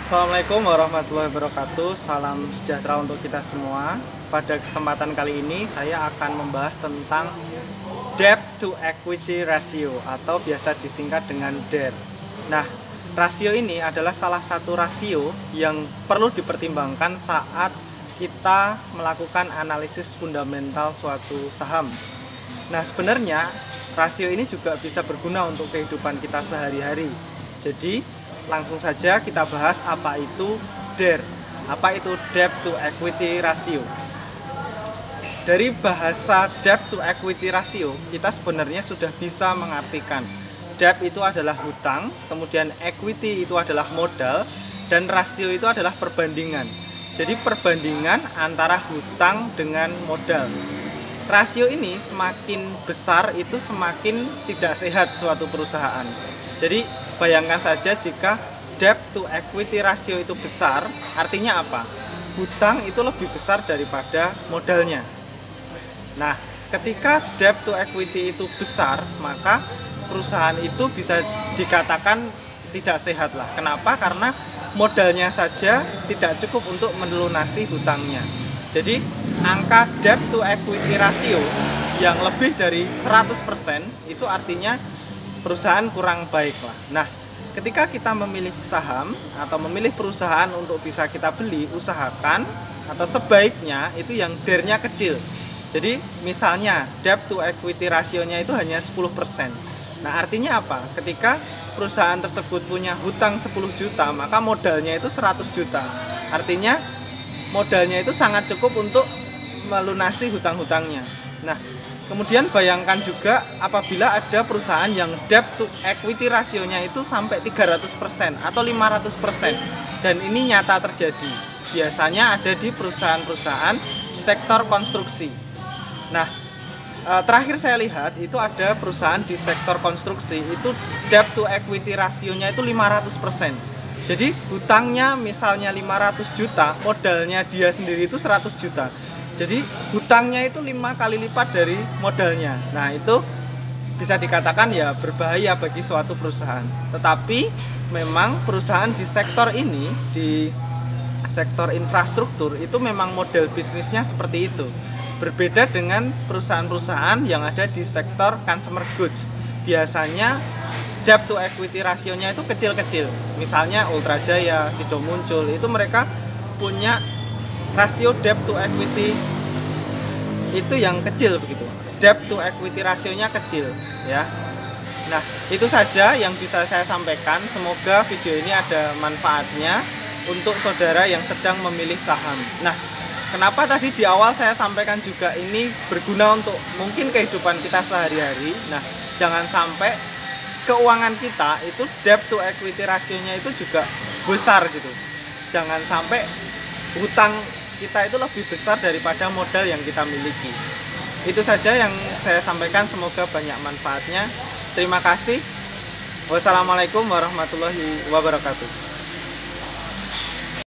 Assalamualaikum warahmatullahi wabarakatuh. Salam sejahtera untuk kita semua. Pada kesempatan kali ini saya akan membahas tentang debt to equity ratio atau biasa disingkat dengan DER. Nah, rasio ini adalah salah satu rasio yang perlu dipertimbangkan saat kita melakukan analisis fundamental suatu saham. Nah, sebenarnya rasio ini juga bisa berguna untuk kehidupan kita sehari-hari. Jadi, langsung saja kita bahas apa itu DER. Apa itu debt to equity ratio? Dari bahasa debt to equity ratio, kita sebenarnya sudah bisa mengartikan debt itu adalah hutang, kemudian equity itu adalah modal, dan rasio itu adalah perbandingan. Jadi perbandingan antara hutang dengan modal. Rasio ini semakin besar itu semakin tidak sehat suatu perusahaan. Jadi bayangkan saja jika debt to equity ratio itu besar, artinya apa? Hutang itu lebih besar daripada modalnya. Nah, ketika debt to equity itu besar, maka perusahaan itu bisa dikatakan tidak sehat lah. Kenapa? Karena modalnya saja tidak cukup untuk melunasi hutangnya. Jadi, angka debt to equity ratio yang lebih dari 100% itu artinya perusahaan kurang baik lah. Nah, ketika kita memilih saham atau memilih perusahaan untuk bisa kita beli, usahakan atau sebaiknya itu yang DER-nya kecil. Jadi misalnya debt to equity rasionya itu hanya 10%. Nah, artinya apa? Ketika perusahaan tersebut punya hutang 10 juta, maka modalnya itu 100 juta. Artinya modalnya itu sangat cukup untuk melunasi hutang-hutangnya. Nah, kemudian bayangkan juga apabila ada perusahaan yang debt to equity rasionya itu sampai 300% atau 500%. Dan ini nyata terjadi. Biasanya ada di perusahaan-perusahaan sektor konstruksi. Nah, terakhir saya lihat itu ada perusahaan di sektor konstruksi itu debt to equity rasionya itu 500%. Jadi hutangnya misalnya 500 juta, modalnya dia sendiri itu 100 juta. Jadi hutangnya itu 5 kali lipat dari modalnya. Nah, itu bisa dikatakan ya berbahaya bagi suatu perusahaan. Tetapi memang perusahaan di sektor ini, di sektor infrastruktur itu memang model bisnisnya seperti itu. Berbeda dengan perusahaan-perusahaan yang ada di sektor consumer goods. Biasanya debt to equity rasionya itu kecil-kecil. Misalnya Ultra Jaya, Sido Muncul, itu mereka punya rasio debt to equity itu yang kecil begitu. Debt to equity rasionya kecil ya. Nah, itu saja yang bisa saya sampaikan. Semoga video ini ada manfaatnya untuk saudara yang sedang memilih saham. Nah, kenapa tadi di awal saya sampaikan juga ini berguna untuk mungkin kehidupan kita sehari-hari. Nah, jangan sampai keuangan kita itu debt to equity rasionya itu juga besar gitu. Jangan sampai hutang kita itu lebih besar daripada modal yang kita miliki. Itu saja yang saya sampaikan, semoga banyak manfaatnya. Terima kasih. Wassalamualaikum warahmatullahi wabarakatuh.